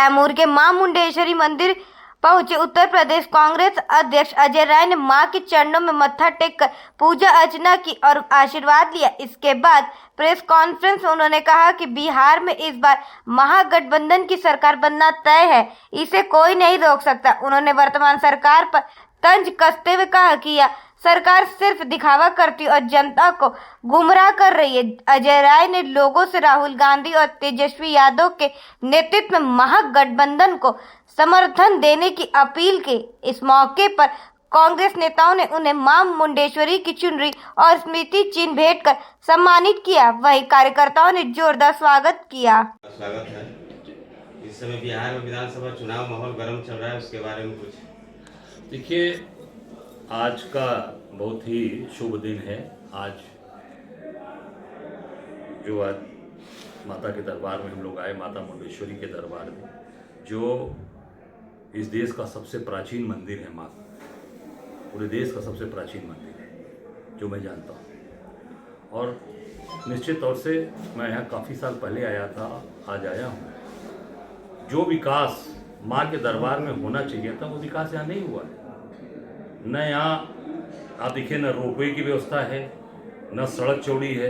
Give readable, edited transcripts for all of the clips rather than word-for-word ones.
कैमूर के मां मुंडेश्वरी मंदिर पहुंचे उत्तर प्रदेश कांग्रेस अध्यक्ष अजय राय ने मां के चरणों में मत्था टेककर पूजा अर्चना की और आशीर्वाद लिया। इसके बाद प्रेस कॉन्फ्रेंस में उन्होंने कहा कि बिहार में इस बार महागठबंधन की सरकार बनना तय है, इसे कोई नहीं रोक सकता। उन्होंने वर्तमान सरकार पर तंज कसते हुए कहा कि यह सरकार सिर्फ दिखावा करती और जनता को गुमराह कर रही है। अजय राय ने लोगों से राहुल गांधी और तेजस्वी यादव के नेतृत्व में महागठबंधन को समर्थन देने की अपील की। इस मौके पर कांग्रेस नेताओं ने उन्हें मां मुंडेश्वरी की चुनरी और स्मृति चिन्ह भेंट कर सम्मानित किया। वहीं कार्यकर्ताओं ने जोरदार स्वागत किया। स्वागत है। इस समय बिहार में विधानसभा चुनाव माहौल गर्म चल रहा है, उसके बारे में कुछ देखिए, आज का बहुत ही शुभ दिन है। आज माता के दरबार में हम लोग आए, माता मुंडेश्वरी के दरबार में, जो इस देश का सबसे प्राचीन मंदिर है। माँ पूरे देश का सबसे प्राचीन मंदिर है जो मैं जानता हूँ। और निश्चित तौर से मैं यहाँ काफ़ी साल पहले आया था, आज आया हूँ। जो विकास माँ के दरबार में होना चाहिए था वो विकास यहाँ नहीं हुआ है। न यहाँ आप देखिए, न रोपवे की व्यवस्था है, न सड़क चौड़ी है,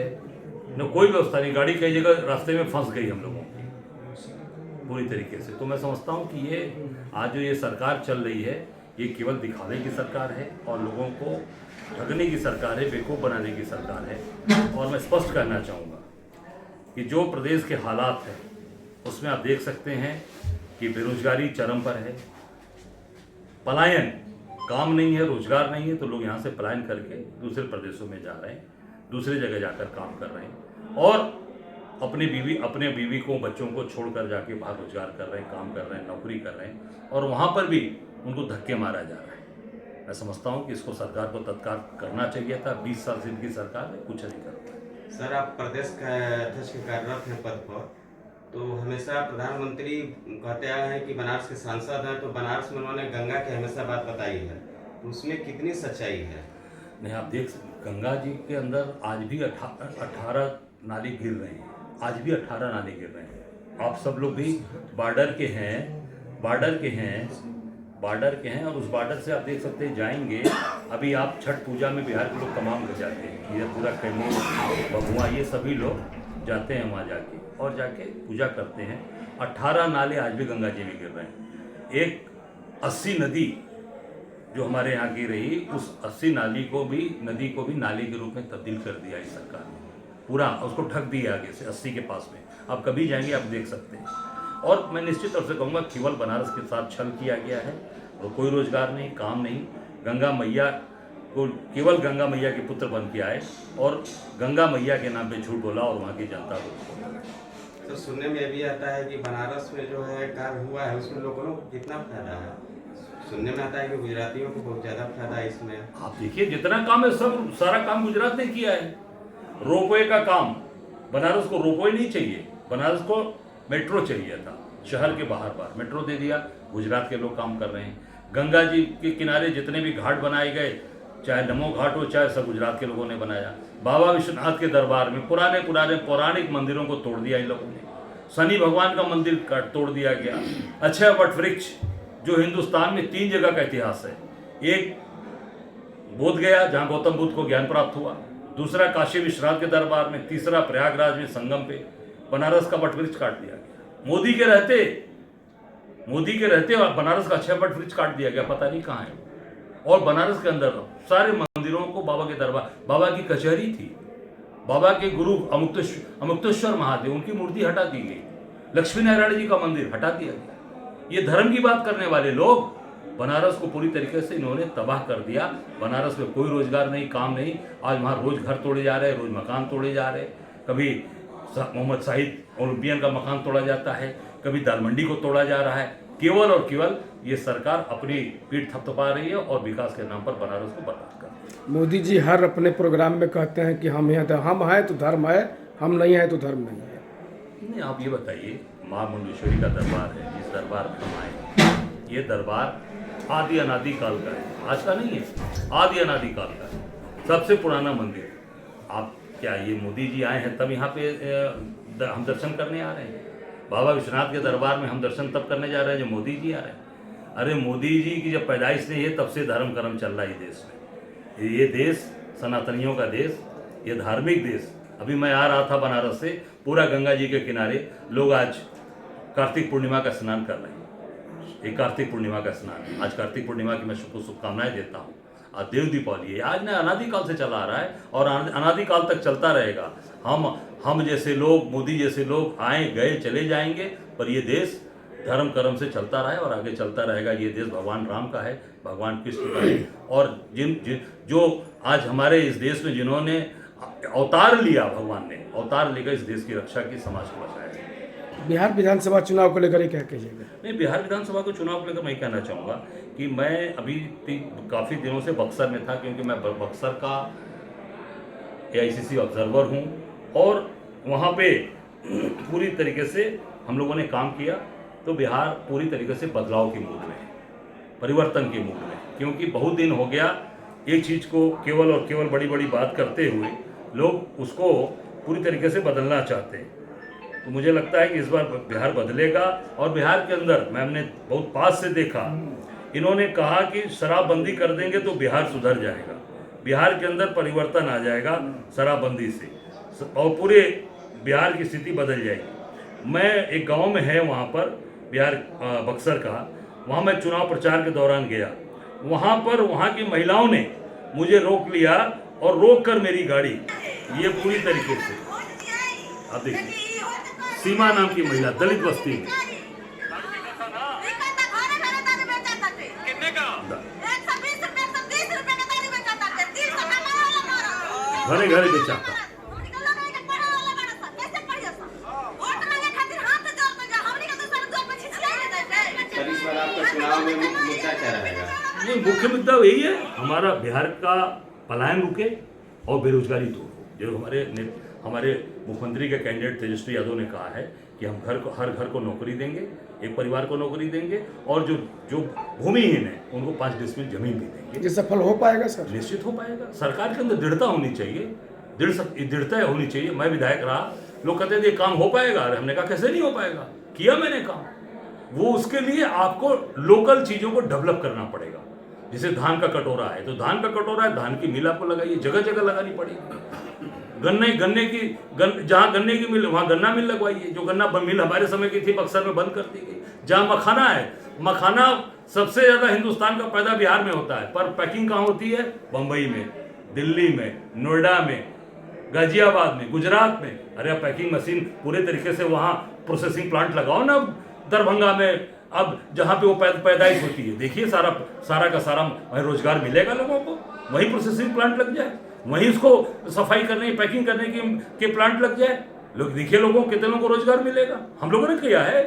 न कोई व्यवस्था नहीं। गाड़ी कई जगह रास्ते में फंस गई हम लोगों की पूरी तरीके से। तो मैं समझता हूँ कि ये आज जो ये सरकार चल रही है, ये केवल दिखाने की सरकार है और लोगों को ठगने की सरकार है, बेवकूफ़ बनाने की सरकार है। और मैं स्पष्ट करना चाहूँगा कि जो प्रदेश के हालात हैं उसमें आप देख सकते हैं कि बेरोजगारी चरम पर है, पलायन, काम नहीं है, रोजगार नहीं है, तो लोग यहाँ से पलायन करके दूसरे प्रदेशों में जा रहे हैं, दूसरे जगह जाकर काम कर रहे हैं और अपने बीवी को, बच्चों को छोड़कर जाके बाहर रोजगार कर रहे हैं, काम कर रहे हैं, नौकरी कर रहे हैं और वहाँ पर भी उनको धक्के मारा जा रहा है। मैं समझता हूँ कि इसको सरकार को तत्काल करना चाहिए था। 20 साल से इनकी सरकार ने कुछ नहीं कर पाई। सर, आप प्रदेश का अध्यक्ष के कार्यरत हैं पद पर, तो हमेशा प्रधानमंत्री कहते आए हैं कि बनारस के सांसद हैं, तो बनारस में उन्होंने गंगा की हमेशा बात बताई है, तो उसमें कितनी सच्चाई है? नहीं, आप देख सकते गंगा जी के अंदर आज भी 18 नाली गिर रहे हैं, आज भी 18 नाली गिर रहे हैं। आप सब लोग भी बॉर्डर के हैं और उस बॉर्डर से आप देख सकते हैं जाएंगे। अभी आप छठ पूजा में बिहार के लोग तमाम लोग जाते हैं, ये पूरा कैमूर, भभुआ, ये सभी लोग जाते हैं वहाँ जाके और जाके पूजा करते हैं। 18 नाले आज भी गंगा जी में गिर रहे हैं। एक 80 नदी जो हमारे यहाँ की रही, उस 80 नदी को भी नाली के रूप में तब्दील कर दिया इस सरकार ने, पूरा उसको ढक दिया आगे से 80 के पास में। आप कभी जाएंगे आप देख सकते हैं। और मैं निश्चित तौर से कहूँगा केवल बनारस के साथ छल किया गया है और कोई रोजगार नहीं, काम नहीं। गंगा मैया को केवल गंगा मैया के पुत्र बन के आए और गंगा मैया के नाम पे झूठ बोला और वहाँ की जनता को। तो सुनने में भी आता है कि बनारस में जो है कार्य हुआ है उसमें लोगों को कितना फायदा है? सुनने में आता है कि गुजरातियों को बहुत ज़्यादा फायदा है इसमें। आप देखिए, जितना काम है सब सारा काम गुजरात ने किया है। रोपवे का काम, बनारस को रोपवे नहीं चाहिए, बनारस को मेट्रो चाहिए था, शहर के बाहर मेट्रो दे दिया। गुजरात के लोग काम कर रहे हैं। गंगा जी के किनारे जितने भी घाट बनाए गए, चाहे नमो घाट हो, चाहे सब गुजरात के लोगों ने बनाया। बाबा विश्वनाथ के दरबार में पुराने पौराणिक मंदिरों को तोड़ दिया इन लोगों ने। शनि भगवान का मंदिर तोड़ दिया गया। अक्षय वट वृक्ष जो हिंदुस्तान में 3 जगह का इतिहास है, एक बोध गया जहाँ गौतम बुद्ध को ज्ञान प्राप्त हुआ, दूसरा काशी विश्वनाथ के दरबार में, तीसरा प्रयागराज में संगम पे बनारस का वट वृक्ष काट दिया गया। मोदी के रहते बनारस का अक्षय वट वृक्ष काट दिया गया, पता नहीं कहाँ है। और बनारस के अंदर सारे मंदिरों को, बाबा के दरबार, बाबा की कचहरी थी, बाबा के गुरु अमुक्तेश्वर महादेव, उनकी मूर्ति हटा दी गई, लक्ष्मी नारायण जी का मंदिर हटा दिया गया। ये धर्म की बात करने वाले लोग बनारस को पूरी तरीके से इन्होंने तबाह कर दिया। बनारस में कोई रोजगार नहीं, काम नहीं। आज वहाँ रोज घर तोड़े जा रहे हैं, रोज मकान तोड़े जा रहे हैं। कभी मोहम्मद शाहिद ओलंपियन का मकान तोड़ा जाता है, कभी दाल मंडी को तोड़ा जा रहा है। केवल और केवल ये सरकार अपनी पीठ थपथपा रही है और विकास के नाम पर बनारस को बर्बाद कर रही है। मोदी जी हर अपने प्रोग्राम में कहते हैं कि हम हैं तो धर्म है, हम नहीं हैं तो धर्म नहीं है। नहीं, आप ये बताइए, माँ मुंडेश्वरी का दरबार है, जिस दरबार में हम आए, ये दरबार आदि अनादि काल का है, आज का नहीं है, आदि अनादि काल का है, सबसे पुराना मंदिर। आप क्या ये मोदी जी आए हैं तब यहाँ पे हम दर्शन करने आ रहे हैं? बाबा विश्वनाथ के दरबार में हम दर्शन तब करने जा रहे हैं जब मोदी जी आ रहे हैं। अरे मोदी जी की जब पैदाइश नहीं है तब से धर्म कर्म चल रहा है देश में। ये देश सनातनियों का देश, ये धार्मिक देश। अभी मैं आ रहा था बनारस से, पूरा गंगा जी के किनारे लोग आज कार्तिक पूर्णिमा का स्नान कर रहे हैं। ये कार्तिक पूर्णिमा का स्नान, आज कार्तिक पूर्णिमा की मैं शुभकामनाएं देता हूँ। आज देव दीपावली है, आज ना अनादिकाल से चला आ रहा है और अनादिकाल तक चलता रहेगा। हम जैसे लोग, मोदी जैसे लोग आए गए चले जाएंगे, पर ये देश धर्म कर्म से चलता रहा है और आगे चलता रहेगा। ये देश भगवान राम का है, भगवान कृष्ण का है। और जो आज हमारे इस देश में जिन्होंने अवतार लिया, भगवान ने अवतार लेकर इस देश की रक्षा की, समाज को बचाया। बिहार विधानसभा चुनाव को लेकर क्या कहिएगा? नहीं, बिहार विधानसभा को चुनाव को लेकर मैं कहना चाहूँगा कि मैं अभी काफ़ी दिनों से बक्सर में था, क्योंकि मैं बक्सर का AICC ऑब्जर्वर हूँ और वहाँ पे पूरी तरीके से हम लोगों ने काम किया। तो बिहार पूरी तरीके से बदलाव की मूड में है, परिवर्तन की मूड में, क्योंकि बहुत दिन हो गया एक चीज़ को केवल और केवल बड़ी बड़ी बात करते हुए लोग उसको पूरी तरीके से बदलना चाहते हैं। तो मुझे लगता है कि इस बार बिहार बदलेगा। और बिहार के अंदर मैंने बहुत पास से देखा, इन्होंने कहा कि शराबबंदी कर देंगे तो बिहार सुधर जाएगा, बिहार के अंदर परिवर्तन आ जाएगा शराबबंदी से और पूरे बिहार की स्थिति बदल जाएगी। मैं एक गांव में है वहाँ पर बिहार बक्सर का, वहाँ मैं चुनाव प्रचार के दौरान गया। वहाँ पर वहाँ की महिलाओं ने मुझे रोक लिया और रोक कर मेरी गाड़ी, ये पूरी तरीके से आप देखिए, सीमा नाम की महिला, दलित बस्ती में, घरे घरे बेचाता। इस बार आपका चुनाव में मुद्दा क्या रहेगा? नहीं, मुख्य मुद्दा यही है, हमारा बिहार का पलायन रुके और बेरोजगारी दूर हो। जो हमारे मुख्यमंत्री के कैंडिडेट तेजस्वी यादव ने कहा है कि हम हर घर को नौकरी देंगे, एक परिवार को नौकरी देंगे और जो भूमिहीन है उनको 5 डिसमिल जमीन भी देंगे। ये सफल हो पाएगा सर? निश्चित हो पाएगा। सरकार के अंदर दृढ़ता होनी चाहिए, दृढ़ता होनी चाहिए। मैं विधायक रहा, लोग कहते थे काम हो पाएगा, अरे हमने कहा कैसे नहीं हो पाएगा, किया मैंने काम। वो उसके लिए आपको लोकल चीज़ों को डेवलप करना पड़ेगा। जैसे धान का कटोरा है तो धान का कटोरा है, धान की मिल आपको लगाइए, जगह जगह लगानी पड़ेगी। जहाँ गन्ने की मिल वहाँ गन्ना मिल लगवाइए। जो गन्ना मिल हमारे समय की थी बक्सर में बंद कर दी गई। जहाँ मखाना है, मखाना सबसे ज़्यादा हिंदुस्तान का पैदा बिहार में होता है, पर पैकिंग कहाँ होती है? बम्बई में, दिल्ली में, नोएडा में, गाजियाबाद में, गुजरात में। अरे अब पैकिंग मशीन पूरे तरीके से वहाँ प्रोसेसिंग प्लांट लगाओ ना दरभंगा में, अब जहाँ पे वो पैदाइश होती है। देखिए सारा का सारा वहीं रोजगार मिलेगा लोगों को, वहीं प्रोसेसिंग प्लांट लग जाए, वहीं उसको सफाई करने पैकिंग करने के प्लांट लग जाए। लोग देखिए लोगों कितने लोगों को रोजगार मिलेगा। हम लोगों ने किया है,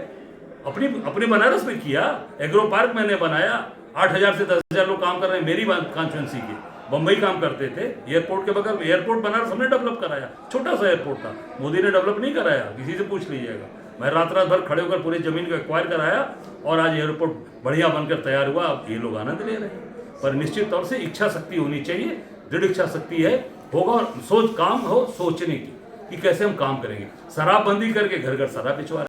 अपनी बनारस में किया, एग्रो पार्क मैंने बनाया, 8,000 से 10,000 लोग काम कर रहे हैं मेरी कॉन्स्टिट्यूंसी के। बम्बई काम करते थे, एयरपोर्ट के बगल में एयरपोर्ट बनारस हमने डेवलप कराया, छोटा सा एयरपोर्ट था, मोदी ने डेवलप नहीं कराया, किसी से पूछ लीजिएगा। मैं रात भर खड़े होकर पूरी जमीन को एक्वायर कराया और आज एयरपोर्ट बढ़िया बनकर तैयार हुआ। अब ये लोग आनंद ले रहे हैं। पर निश्चित तौर से इच्छा शक्ति होनी चाहिए, दृढ़ इच्छा शक्ति है, होगा और काम हो सोचने की कि कैसे हम काम करेंगे। शराबबंदी करके घर घर शराब पिछवा